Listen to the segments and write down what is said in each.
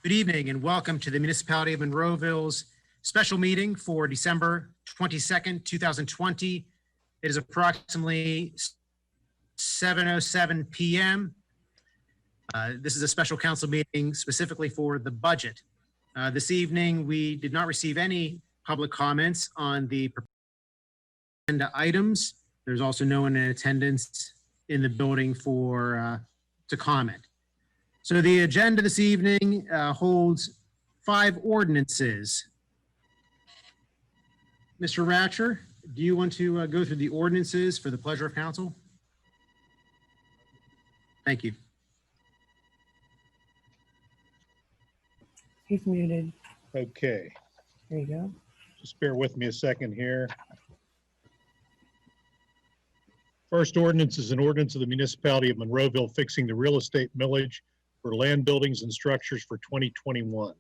Good evening and welcome to the Municipality of Monroeville's special meeting for December 22nd, 2020. It is approximately 7:07 p.m. This is a special council meeting specifically for the budget. This evening, we did not receive any public comments on the agenda items. There's also no one in attendance in the building to comment. So the agenda this evening holds 5 ordinances. Mr. Ratcher, do you want to go through the ordinances for the pleasure of council? Thank you. He's muted. Okay, There you go. just bear with me a second here. First ordinance is an ordinance of the Municipality of Monroeville fixing the real estate millage for land, buildings, and structures for 2021.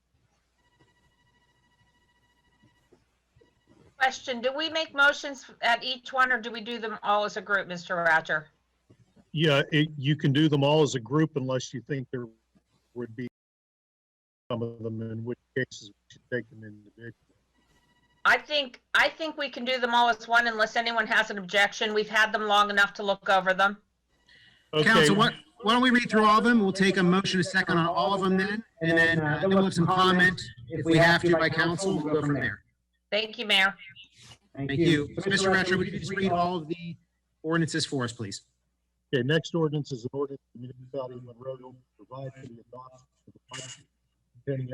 Question, do we make motions at each one or do we do them all as a group, Mr. Ratcher? Yeah, you can do them all as a group unless you think there would be some of them, in which cases we should take them individually. I think we can do them all as one unless anyone has an objection. We've had them long enough to look over them. Okay, Council, why don't we read through all of them? We'll take a motion a second on all of them then, and then we'll have some comment if we have to by council. We'll go from there. Thank you, Mayor. Thank you. So, Mr. Ratcher, would you just read all of the ordinances for us, please? Okay, next ordinance is an ordinance of the Municipality of Monroeville to provide for the adoption of the budget containing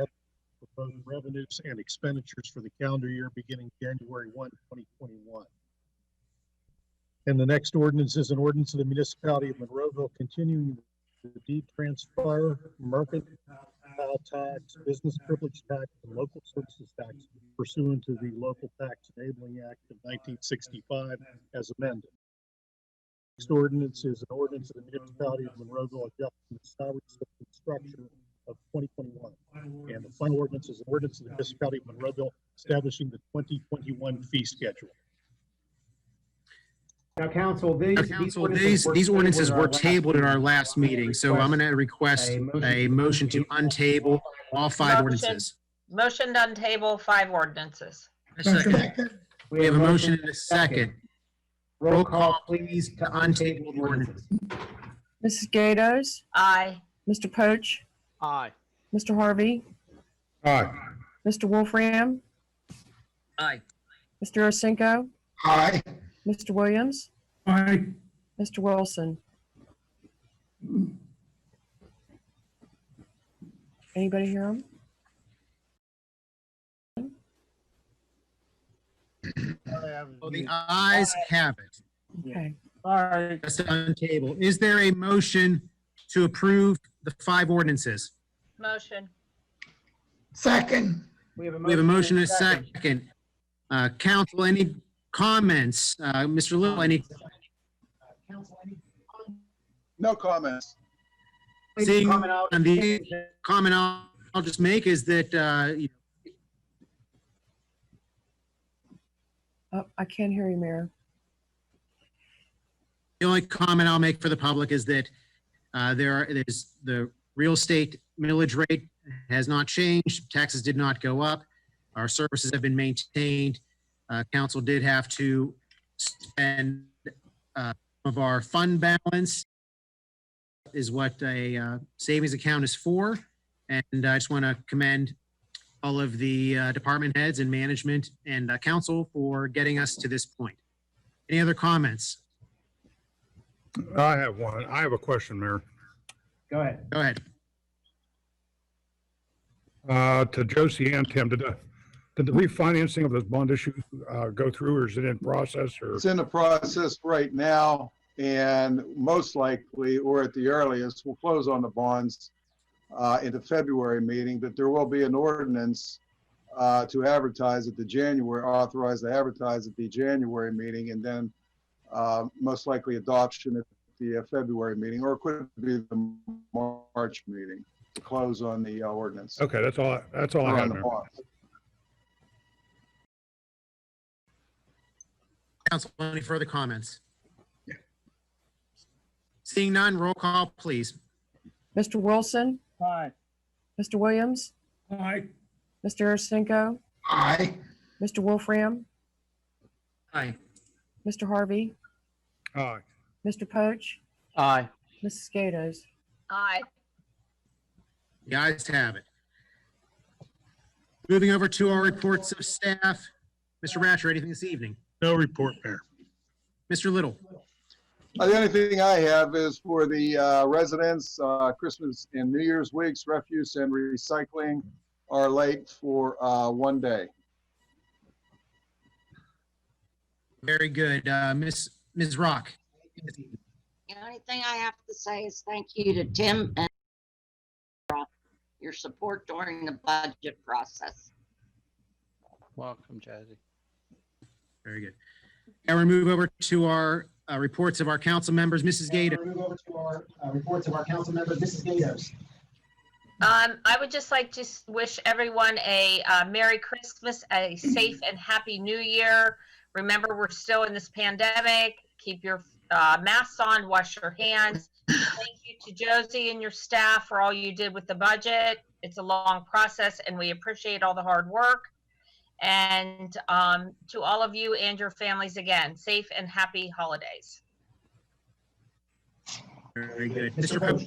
proposed revenues and expenditures for the calendar year beginning January 1, 2021. And the next ordinance is an ordinance of the Municipality of Monroeville continuing the deed transfer, mercantile tax, business privilege tax, and local services tax pursuant to the Local Tax Enabling Act of 1965 as amended. Next ordinance is an ordinance of the Municipality of Monroeville adjusting the salary system structure of 2021. And the final ordinance is an ordinance of the Municipality of Monroeville establishing the 2021 fee schedule. Now, council, These ordinances were tabled at our last meeting, so I'm going to request a motion to untable all 5 ordinances. Motion to untable 5 ordinances. A second. We have a motion and a second. Roll call, please, to untable the ordinances. Mrs. Gatos, Aye. Mr. Poach, Aye. Mr. Harvey, Aye. Mr. Wolfram, Aye. Mr. Osenko, Aye. Mr. Williams, Aye. Mr. Wilson. Anybody hear him? Oh, the ayes have it. Okay. Just to untable. Is there a motion to approve the 5 ordinances? Motion. Second. We have a motion and a second. Council, any comments? Mr. Little, any? No comments. Seeing on the comment I'll just make is that, Oh, I can't hear you, Mayor. the only comment I'll make for the public is that there's the real estate millage rate has not changed. Taxes did not go up. Our services have been maintained. Council did have to spend of our fund balance is what a savings account is for. And I just want to commend all of the department heads and management and council for getting us to this point. Any other comments? I have one. I have a question, Mayor. Go ahead. Go ahead. To Josie and Tim, did the refinancing of this bond issue go through, or is it in process? Or It's in the process right now, and most likely, or at the earliest, we'll close on the bonds in the February meeting, but there will be an ordinance to advertise at the January, authorized to advertise at the January meeting, and then most likely adoption at the February meeting, or it could be the March meeting to close on the ordinance. okay, that's all I On had, the Mayor. bonds. Council, any further comments? Seeing none, roll call, please. Mr. Wilson, Aye. Mr. Williams, Aye. Mr. Ursenko, Aye. Mr. Wolfram, Aye. Mr. Harvey, Aye. Mr. Poach, Aye. Mrs. Gatos. Aye. The ayes have it. Moving over to our reports of staff. Mr. Ratcher, anything this evening? No report, Mayor. Mr. Little? The only thing I have is for the residents, Christmas and New Year's weeks, refuse and recycling are late for 1 day. Very good. Ms. Rock? The only thing I have to say is thank you to Tim and your support during the budget process. Welcome, Jazzy. Very good. Now we move over to our reports of our council members. Mrs. Gatos? Move over to our reports of our council members. Mrs. Gatos. I would just like to wish everyone a Merry Christmas, a safe and Happy New Year. Remember, we're still in this pandemic. Keep your masks on, wash your hands. Thank you to Josie and your staff for all you did with the budget. It's a long process and we appreciate all the hard work. And to all of you and your families again, safe and happy holidays. Very good. Mr. Poach?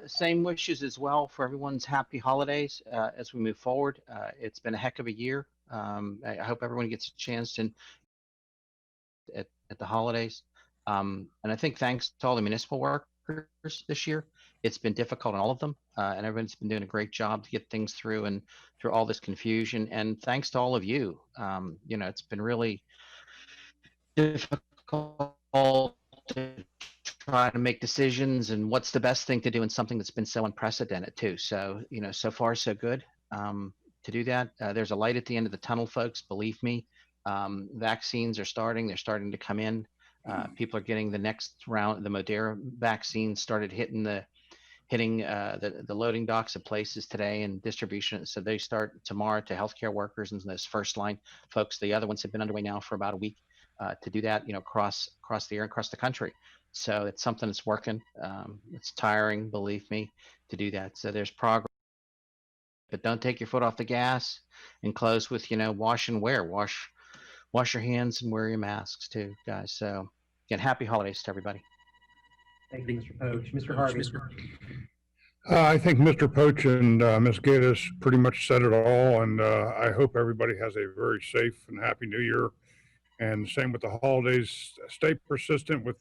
Same wishes as well for everyone's happy holidays as we move forward. It's been a heck of a year. I hope everyone gets a chance to at the holidays. And I think thanks to all the municipal workers this year, it's been difficult on all of them. And everyone's been doing a great job to get things through and through all this confusion. And thanks to all of you. You know, it's been really difficult to try to make decisions and what's the best thing to do in something that's been so unprecedented too. So, you know, so far so good to do that. There's a light at the end of the tunnel, folks, believe me. Vaccines are starting, they're starting to come in. People are getting the next round, the Moderna vaccine started hitting the loading docks of places today and distribution. So they start tomorrow to healthcare workers and those first line folks. The other ones have been underway now for about a week to do that, you know, across the air and across the country. So it's something that's working. It's tiring, believe me, to do that. So there's progress, but don't take your foot off the gas. And close with, you know, wash and wear. Wash your hands and wear your masks too, guys. So again, happy holidays to everybody. Thank you, Mr. Poach. Mr. Harvey. I think Mr. Poach and Ms. Gatos pretty much said it all, and I hope everybody has a very safe and happy New Year. And same with the holidays. Stay persistent with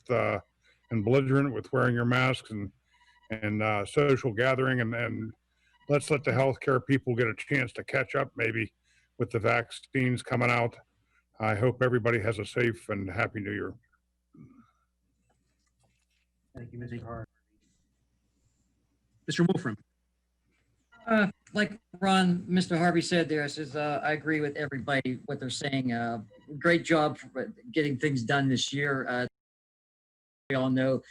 and belligerent with wearing your masks and social gathering, and let's let the healthcare people get a chance to catch up maybe with the vaccines coming out. I hope everybody has a safe and happy New Year. Thank you, Mr. Harvey. Mr. Wolfram? Like Mr. Harvey said there, says I agree with everybody what they're saying. Great job for getting things done this year. We all know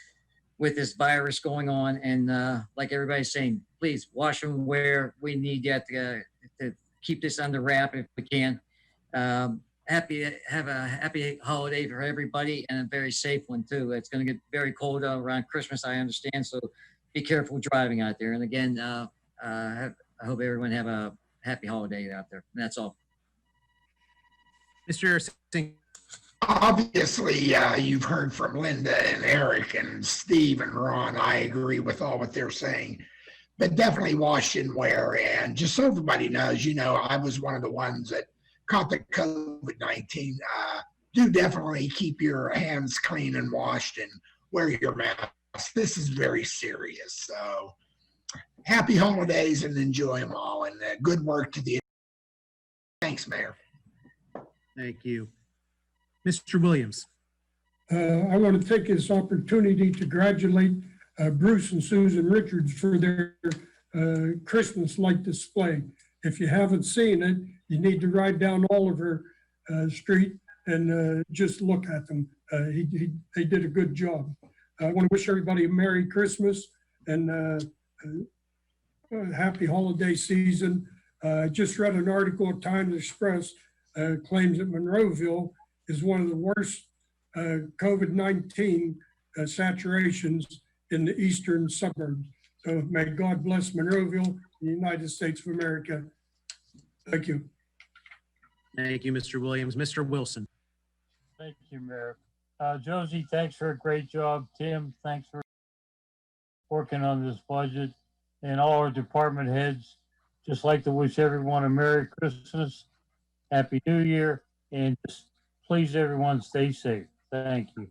with this virus going on, and like everybody's saying, please wash and wear. We need that to keep this under wrap if we can. Have a happy holiday for everybody and a very safe one too. It's going to get very cold around Christmas, I understand, so be careful driving out there. And again, I hope everyone have a happy holiday out there. And that's all. Mr. Singh? Obviously, you've heard from Linda and Eric and Steve and Ron. I agree with all what they're saying, but definitely wash and wear. And just so everybody knows, you know, I was one of the ones that caught the COVID-19. Do definitely keep your hands clean and washed and wear your mask. This is very serious. So happy holidays and enjoy them all. And good work to the. Thanks, Mayor. Thank you. Mr. Williams? I want to take this opportunity to congratulate Bruce and Susan Richards for their Christmas light display. If you haven't seen it, you need to ride down Oliver Street and just look at them. They did a good job. I want to wish everybody a Merry Christmas and a happy holiday season. I just read an article at Times Express claims that Monroeville is one of the worst COVID-19 saturations in the eastern suburbs. So may God bless Monroeville, the United States of America. Thank you. Thank you, Mr. Williams. Mr. Wilson. Thank you, Mayor. Josie, thanks for a great job. Tim, thanks for working on this budget. And all our department heads, just like to wish everyone a Merry Christmas, Happy New Year, and just please everyone stay safe. Thank you.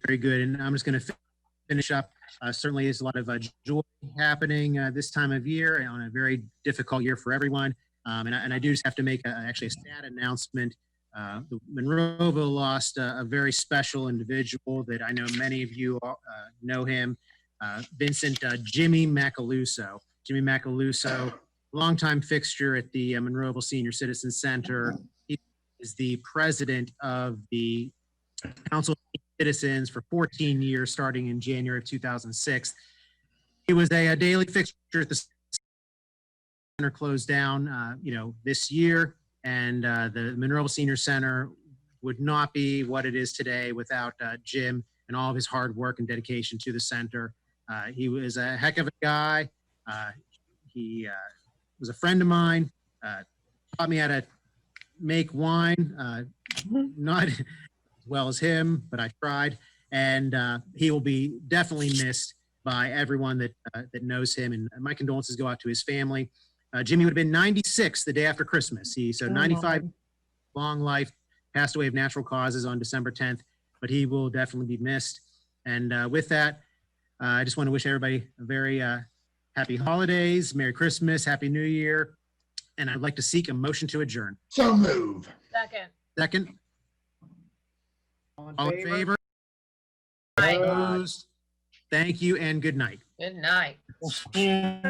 Very good. And I'm just going to finish up. Certainly, there's a lot of joy happening this time of year on a very difficult year for everyone. And I do just have to make actually a sad announcement. Monroeville lost a very special individual that I know many of you know him, Vincent Jimmy Macaluso. Jimmy Macaluso, longtime fixture at the Monroeville Senior Citizen Center. He is the president of the Council of Citizens for 14 years, starting in January of 2006. He was a daily fixture at the center, closed down, this year, and the Monroeville Senior Center would not be what it is today without Jim and all of his hard work and dedication to the center. He was a heck of a guy. He was a friend of mine, taught me how to make wine, not as well as him, but I tried. And he will be definitely missed by everyone that knows him. And my condolences go out to his family. Jimmy would have been 96 the day after Christmas. So 95, long life, passed away of natural causes on December 10th, but he will definitely be missed. And with that, I just want to wish everybody a very happy holidays, Merry Christmas, Happy New Year. And I'd like to seek a motion to adjourn. So move. Second. Second, all in favor? Aye. Opposed? Thank you and good night. Good night. We'll see you